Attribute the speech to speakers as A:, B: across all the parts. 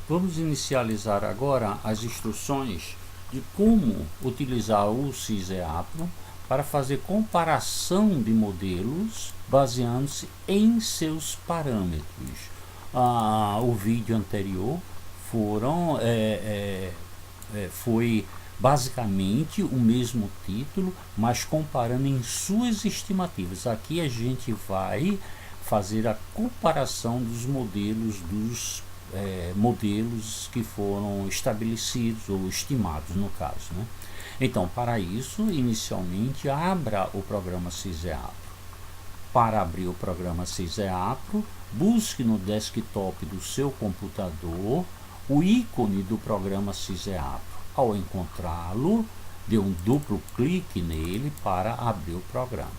A: Vamos inicializar agora as instruções de como utilizar o SysEAPRO para fazer comparação de modelos baseando-se em seus parâmetros. O vídeo anterior foi basicamente o mesmo título, mas comparando em suas estimativas. Aqui a gente vai fazer a comparação dos modelos que foram estabelecidos ou estimados no caso, né? Então, para isso, inicialmente abra o programa SysEAPRO. Para abrir o programa SysEAPRO, busque no desktop do seu computador o ícone do programa SysEAPRO. Ao encontrá-lo, dê um duplo clique nele para abrir o programa.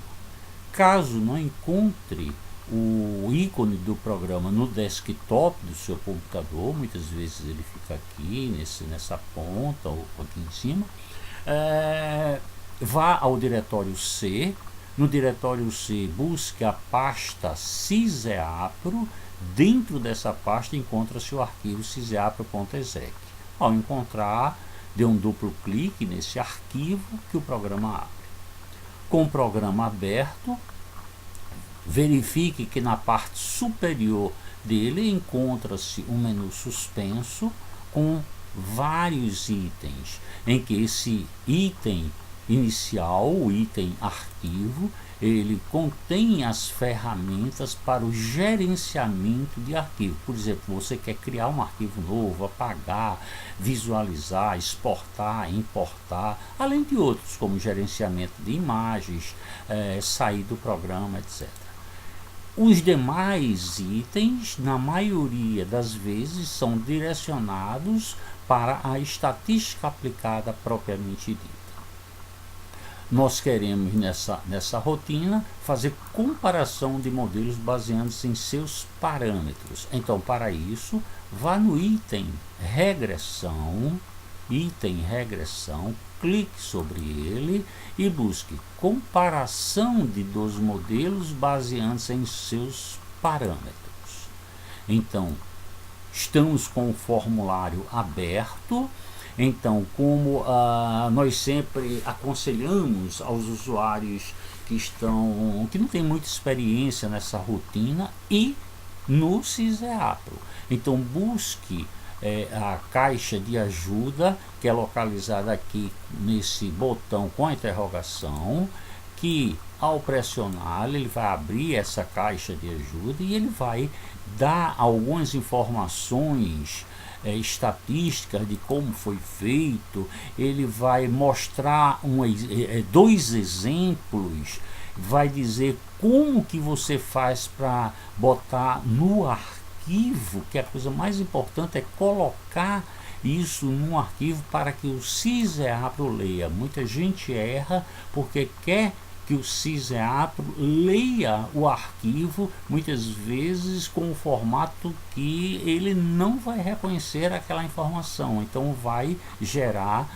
A: Caso não encontre o ícone do programa no desktop do seu computador, muitas vezes ele fica aqui nessa ponta ou aqui em cima, vá ao diretório C. No diretório C, busque a pasta SysEAPRO. Dentro dessa pasta encontra-se o arquivo syseapro.exec. Ao encontrar, dê um duplo clique nesse arquivo que o programa abre. Com o programa aberto, verifique que na parte superior dele encontra-se um menu suspenso com vários itens, em que esse item inicial, o item arquivo, ele contém as ferramentas para o gerenciamento de arquivo. Por exemplo, você quer criar um arquivo novo, apagar, visualizar, exportar, importar, além de outros como gerenciamento de imagens, sair do programa, etc. Os demais itens, na maioria das vezes, são direcionados para a estatística aplicada propriamente dita. Nós queremos nessa rotina fazer comparação de modelos baseando-se em seus parâmetros. Então, para isso, vá no item regressão, clique sobre ele e busque comparação de dos modelos baseando-se em seus parâmetros. Então, estamos com o formulário aberto. Então, como nós sempre aconselhamos aos usuários que não têm muita experiência nessa rotina e no SysEAPRO, então busque a caixa de ajuda, que é localizada aqui nesse botão com a interrogação, que ao pressionar ele vai abrir essa caixa de ajuda e ele vai dar algumas informações estatísticas de como foi feito. Ele vai mostrar dois exemplos, vai dizer como que você faz para botar no arquivo, que a coisa mais importante é colocar isso num arquivo para que o SysEAPRO leia. Muita gente erra porque quer que o SysEAPRO leia o arquivo, muitas vezes com um formato que ele não vai reconhecer aquela informação, então vai gerar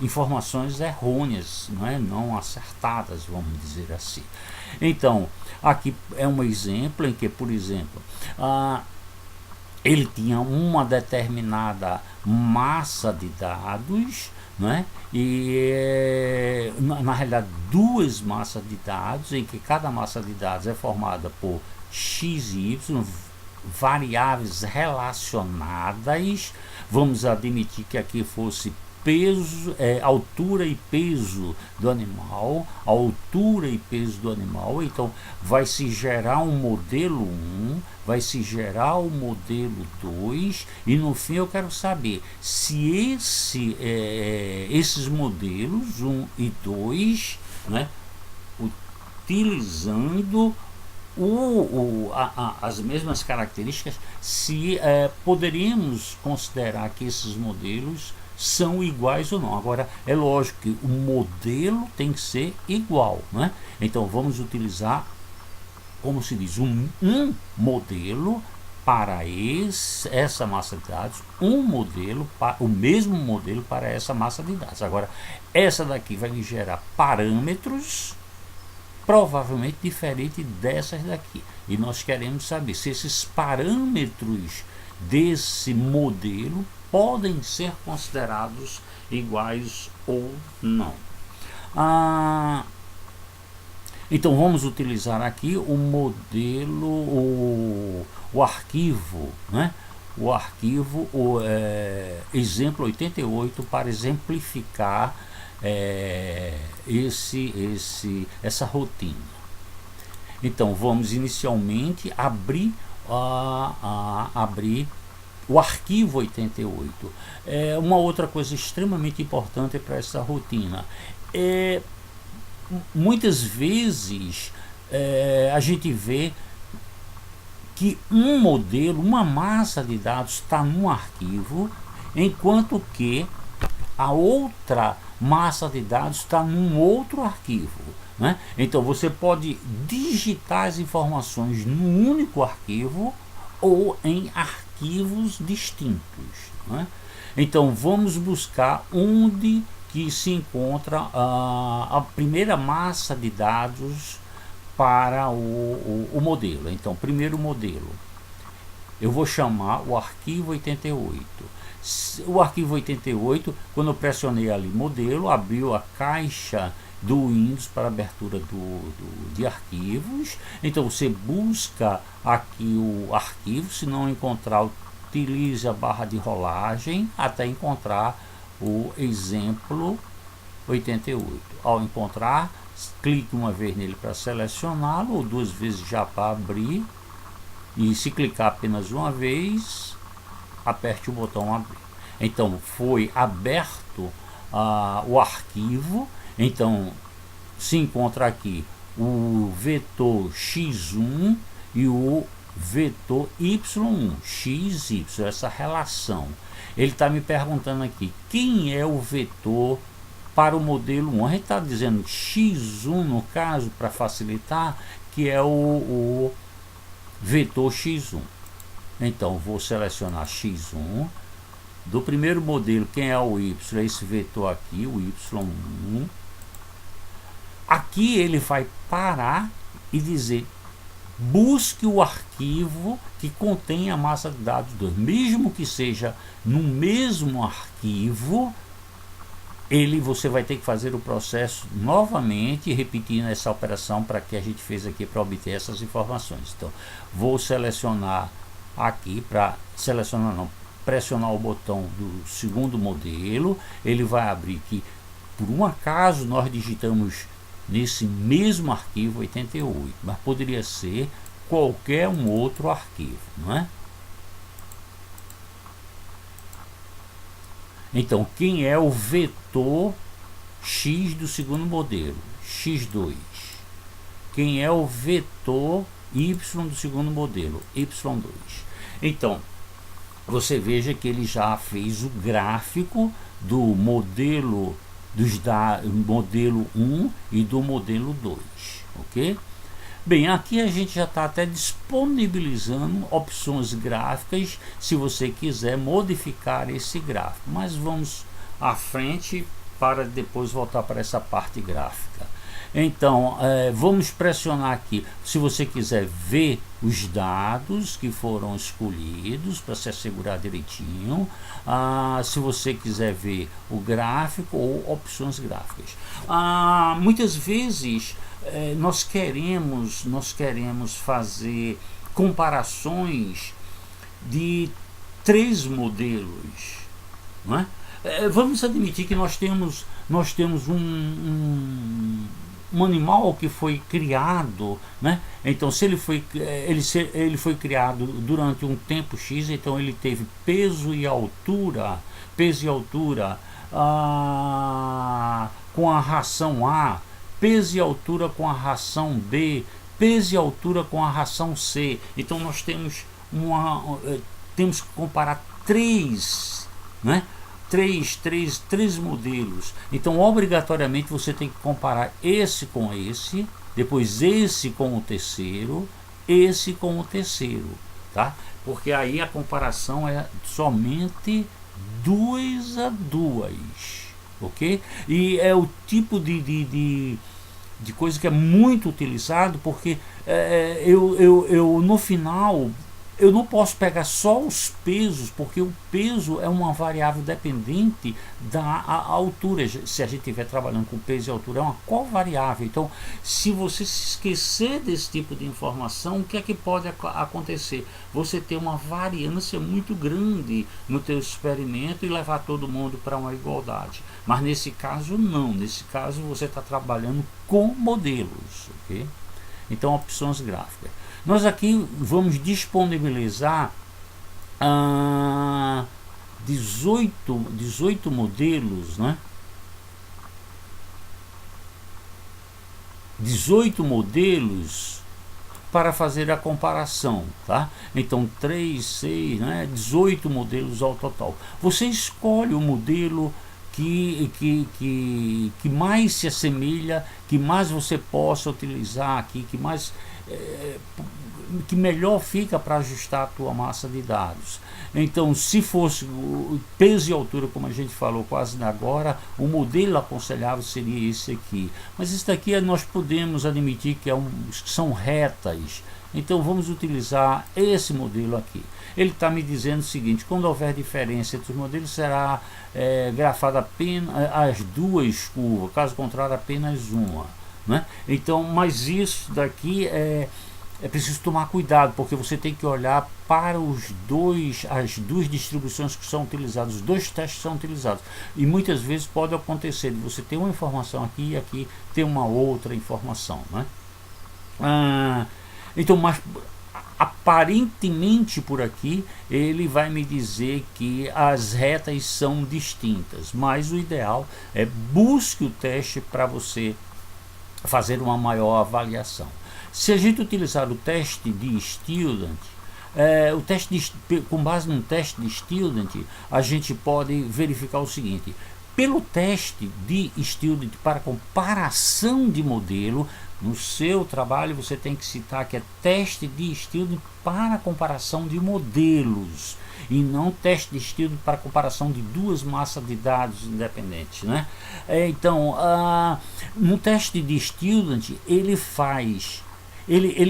A: informações errôneas, não acertadas, vamos dizer assim. Então, aqui é um exemplo em que, por exemplo, ele tinha uma determinada massa de dados, e na realidade duas massas de dados, em que cada massa de dados é formada por x e y, variáveis relacionadas. Vamos admitir que aqui fosse peso, altura e peso do animal, então vai se gerar um modelo 1, vai se gerar o modelo 2, e no fim eu quero saber se esses modelos 1 e 2, utilizando as mesmas características, se poderíamos considerar que esses modelos são iguais ou não. Agora, é lógico que o modelo tem que ser igual, Então, vamos utilizar, como se diz, um modelo para essa massa de dados, o mesmo modelo para essa massa de dados. Agora, essa daqui vai me gerar parâmetros provavelmente diferente dessas daqui, e nós queremos saber se esses parâmetros desse modelo podem ser considerados iguais ou não. Então vamos utilizar aqui o modelo, o arquivo, né? O arquivo, exemplo 88, para exemplificar essa rotina. Então vamos inicialmente abrir o arquivo 88. Uma outra coisa extremamente importante para essa rotina muitas vezes a gente vê que um modelo, uma massa de dados está num arquivo, enquanto que a outra massa de dados está num outro arquivo, né? Então você pode digitar as informações num único arquivo ou em arquivos distintos, né? Então vamos buscar onde que se encontra a primeira massa de dados para o modelo. Então, primeiro modelo, eu vou chamar o arquivo 88. O arquivo 88, quando eu pressionei ali modelo, abriu a caixa do Windows para abertura de arquivos. Então você busca aqui o arquivo, se não encontrar, utilize a barra de rolagem até encontrar o exemplo 88. Ao encontrar, clique uma vez nele para selecioná-lo, ou duas vezes já para abrir, e se clicar apenas uma vez, aperte o botão abrir. Então foi aberto o arquivo. Então se encontra aqui o vetor x1 e o vetor y1, x, y, essa relação. Ele está me perguntando aqui quem é o vetor para o modelo 1. A gente está dizendo x1 no caso, para facilitar, que é o vetor x1. Então vou selecionar x1. Do primeiro modelo, quem é o y? É esse vetor aqui, o y1. Aqui ele vai parar e dizer: busque o arquivo que contém a massa de dados 2. Mesmo que seja no mesmo arquivo, você vai ter que fazer o processo novamente, repetindo essa operação para que a gente fez aqui para obter essas informações. Então vou selecionar aqui, para selecionar não, pressionar o botão do segundo modelo. Ele vai abrir aqui. Por um acaso nós digitamos nesse mesmo arquivo 88, mas poderia ser qualquer um outro arquivo, não é? Então quem é o vetor x do segundo modelo? x2. Quem é o vetor y do segundo modelo? y2. Então você veja que ele já fez o gráfico do modelo modelo 1 e do modelo 2, ok? Bem, aqui a gente já está até disponibilizando opções gráficas se você quiser modificar esse gráfico, mas vamos à frente para depois voltar para essa parte gráfica. Então vamos pressionar aqui, se você quiser ver os dados que foram escolhidos para se assegurar direitinho, se você quiser ver o gráfico ou opções gráficas. Muitas vezes nós queremos fazer comparações de 3 modelos, não é? Vamos admitir que nós temos um animal que foi criado, né? Então se ele foi criado durante um tempo X, então ele teve peso e altura com a ração A, peso e altura com a ração B, peso e altura com a ração C. Então nós temos que comparar 3, né? Três modelos. Então obrigatoriamente você tem que comparar esse com esse, depois esse com o terceiro, esse com o terceiro, tá? Porque aí a comparação é somente 2 a 2, ok? E é o tipo de coisa que é muito utilizado, porque eu no final eu não posso pegar só os pesos, porque o peso é uma variável dependente da altura. Se a gente estiver trabalhando com peso e altura, é uma covariável. Então, se você se esquecer desse tipo de informação, o que é que pode acontecer? Você ter uma variância muito grande no teu experimento e levar todo mundo para uma igualdade. Mas nesse caso, não. Nesse caso, você está trabalhando com modelos, ok? Então, opções gráficas. Nós aqui vamos disponibilizar 18 modelos, né? 18 modelos para fazer a comparação, tá? Então 3, 6, né? 18 modelos ao total. Você escolhe o modelo que mais se assemelha, que mais você possa utilizar aqui, que melhor fica para ajustar a tua massa de dados. Então, se fosse o peso e altura, como a gente falou quase agora, o modelo aconselhável seria esse aqui. Mas isso daqui nós podemos admitir que são retas. Então vamos utilizar esse modelo aqui. Ele está me dizendo o seguinte: quando houver diferença entre os modelos, será grafada apenas as duas curvas, caso contrário apenas uma, né? Então, mas isso daqui é preciso tomar cuidado, porque você tem que olhar para as duas distribuições que são utilizadas, os dois testes que são utilizados. E muitas vezes pode acontecer de você ter uma informação aqui e aqui ter uma outra informação, né? Então, mas aparentemente por aqui ele vai me dizer que as retas são distintas, mas o ideal é busque o teste para você fazer uma maior avaliação. Se a gente utilizar o teste de Student, com base no teste de Student, a gente pode verificar o seguinte: pelo teste de Student para comparação de modelo, no seu trabalho você tem que citar que é teste de Student para comparação de modelos, e não teste de Student para comparação de duas massas de dados independentes, né? Então, no teste de Student ele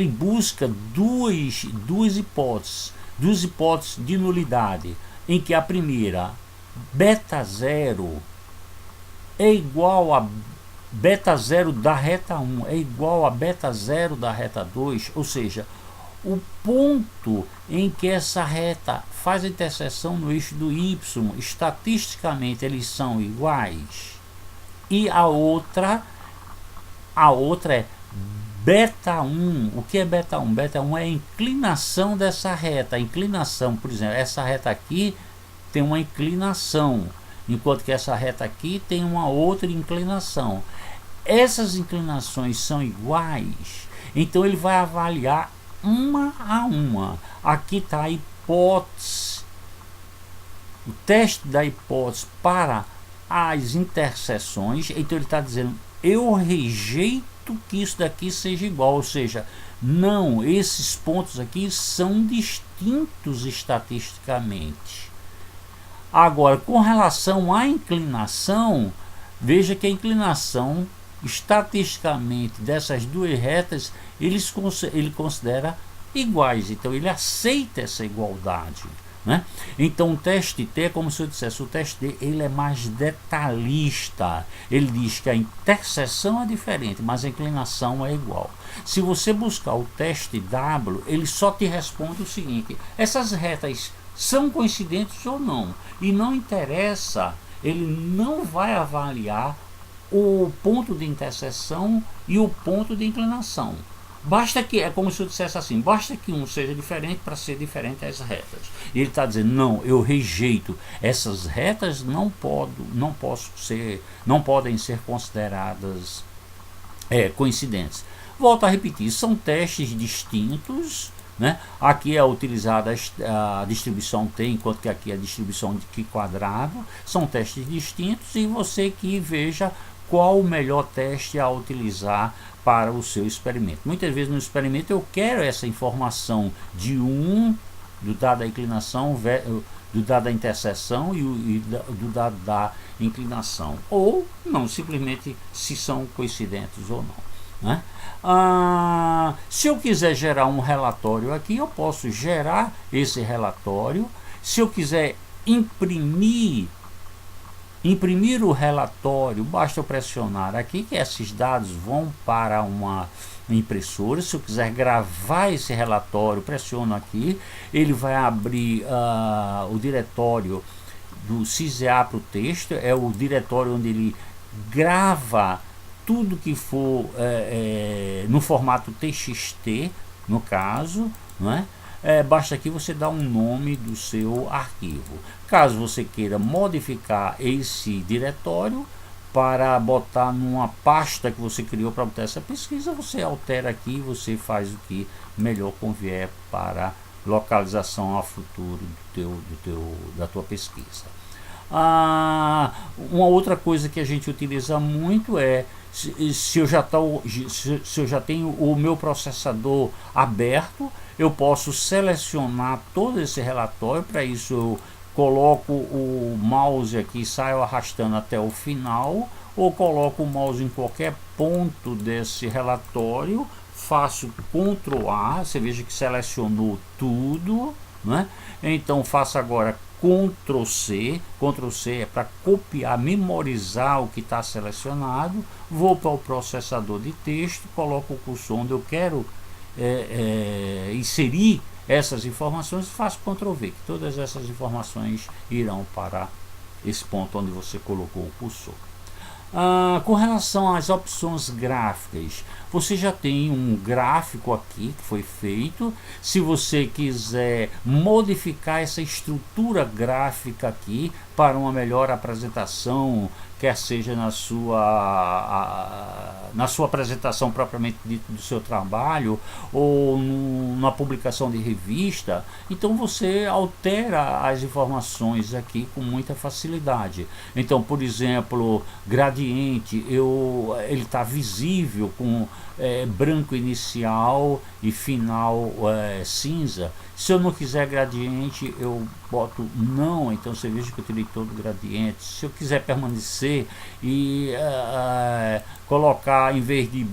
A: busca duas hipóteses de nulidade, em que a primeira, beta 0 é igual a beta 0 da reta 1 é igual a beta 0 da reta 2, ou seja, o ponto em que essa reta faz a interseção no eixo do y, estatisticamente eles são iguais. E a outra é beta 1. O que é beta 1? Beta 1 é a inclinação dessa reta. A inclinação, por exemplo, essa reta aqui tem uma inclinação, enquanto que essa reta aqui tem uma outra inclinação. Essas inclinações são iguais, então ele vai avaliar uma a uma. Aqui está a hipótese, o teste da hipótese para as interseções. Então ele está dizendo: eu rejeito que isso daqui seja igual, ou seja, não, esses pontos aqui são distintos estatisticamente. Agora, com relação à inclinação, veja que a inclinação estatisticamente dessas duas retas ele considera iguais, então ele aceita essa igualdade, né? Então o teste T é como se eu dissesse: o teste T ele é mais detalhista, ele diz que a interseção é diferente, mas a inclinação é igual. Se você buscar o teste W, ele só te responde o seguinte: essas retas são coincidentes ou não, e não interessa, ele não vai avaliar o ponto de interseção e o ponto de inclinação. Basta que, é como se eu dissesse assim, basta que um seja diferente para ser diferente as retas. E ele está dizendo: não, eu rejeito, essas retas não podem ser consideradas coincidentes. Volto a repetir, são testes distintos, né? Aqui é utilizada a distribuição T, enquanto que aqui é a distribuição de Q quadrado. São testes distintos, e você que veja qual o melhor teste a utilizar para o seu experimento. Muitas vezes no experimento eu quero essa informação do dado da inclinação, do dado da interseção e do dado da inclinação, ou não, simplesmente se são coincidentes ou não. né? Se eu quiser gerar um relatório aqui, eu posso gerar esse relatório. Se eu quiser imprimir o relatório, basta eu pressionar aqui que esses dados vão para uma impressora. Se eu quiser gravar esse relatório, pressiono aqui, ele vai abrir o diretório do CISEA para o texto, é o diretório onde ele grava tudo que for no formato TXT, no caso, não é? Basta aqui você dar um nome do seu arquivo. Caso você queira modificar esse diretório para botar numa pasta que você criou para obter essa pesquisa, você altera aqui e você faz o que melhor convier para localização a futuro da tua pesquisa. Uma outra coisa que a gente utiliza muito é se eu já tenho o meu processador aberto, eu posso selecionar todo esse relatório. Para isso eu coloco o mouse aqui e saio arrastando até o final, ou coloco o mouse em qualquer ponto desse relatório, faço Ctrl A, você veja que selecionou tudo, né? Então faço agora Ctrl C é para copiar, memorizar o que está selecionado. Vou para o processador de texto, coloco o cursor onde eu quero inserir essas informações, faço Ctrl V, que todas essas informações irão para esse ponto onde você colocou o cursor. Com relação às opções gráficas, você já tem um gráfico aqui que foi feito. Se você quiser modificar essa estrutura gráfica aqui para uma melhor apresentação, quer seja na sua apresentação propriamente dita do seu trabalho, ou na publicação de revista, então você altera as informações aqui com muita facilidade. Então, por exemplo, gradiente, ele está visível com branco inicial e final cinza. Se eu não quiser gradiente, eu boto não, então você veja que eu tirei todo o gradiente. Se eu quiser permanecer e colocar, em vez de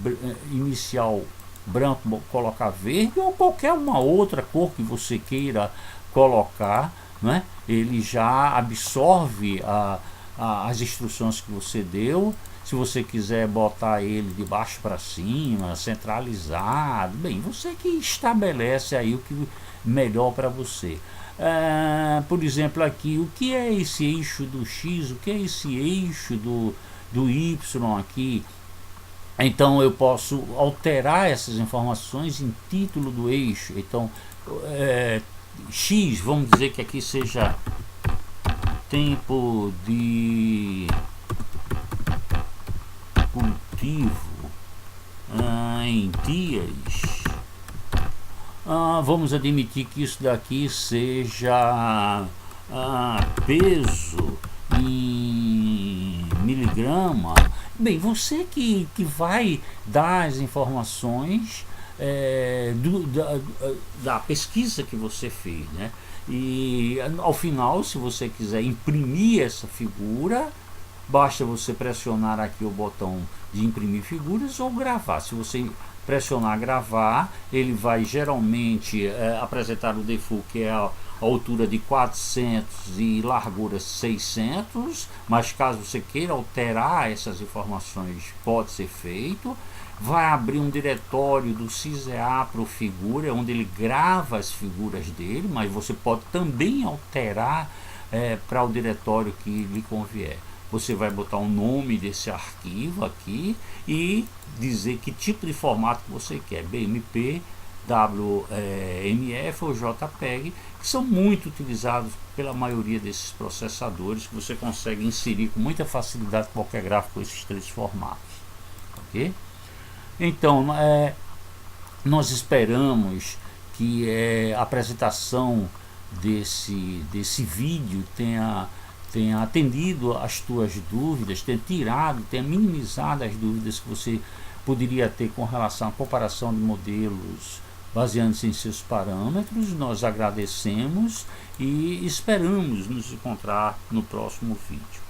A: inicial branco, colocar verde, ou qualquer uma outra cor que você queira colocar, né? Ele já absorve as instruções que você deu. Se você quiser botar ele de baixo para cima, centralizado, bem, você que estabelece aí o que melhor para você. Por exemplo, aqui, o que é esse eixo do X, o que é esse eixo do Y aqui? Então eu posso alterar essas informações em título do eixo. Então X, vamos dizer que aqui seja tempo de cultivo em dias. Vamos admitir que isso daqui seja peso em miligrama. Bem, você que vai dar as informações da pesquisa que você fez, né? E ao final, se você quiser imprimir essa figura, basta você pressionar aqui o botão de imprimir figuras ou gravar. Se você pressionar gravar, ele vai geralmente apresentar o default, que é a altura de 400 e largura 600, mas caso você queira alterar essas informações, pode ser feito. Vai abrir um diretório do CISEA para o figura, onde ele grava as figuras dele, mas você pode também alterar para o diretório que lhe convier. Você vai botar o nome desse arquivo aqui e dizer que tipo de formato que você quer, BMP, WMF ou JPEG, que são muito utilizados pela maioria desses processadores, que você consegue inserir com muita facilidade qualquer gráfico com esses três formatos. Ok? Então, nós esperamos que a apresentação desse vídeo tenha atendido às tuas dúvidas, tenha minimizado as dúvidas que você poderia ter com relação à comparação de modelos baseando-se em seus parâmetros. Nós agradecemos e esperamos nos encontrar no próximo vídeo.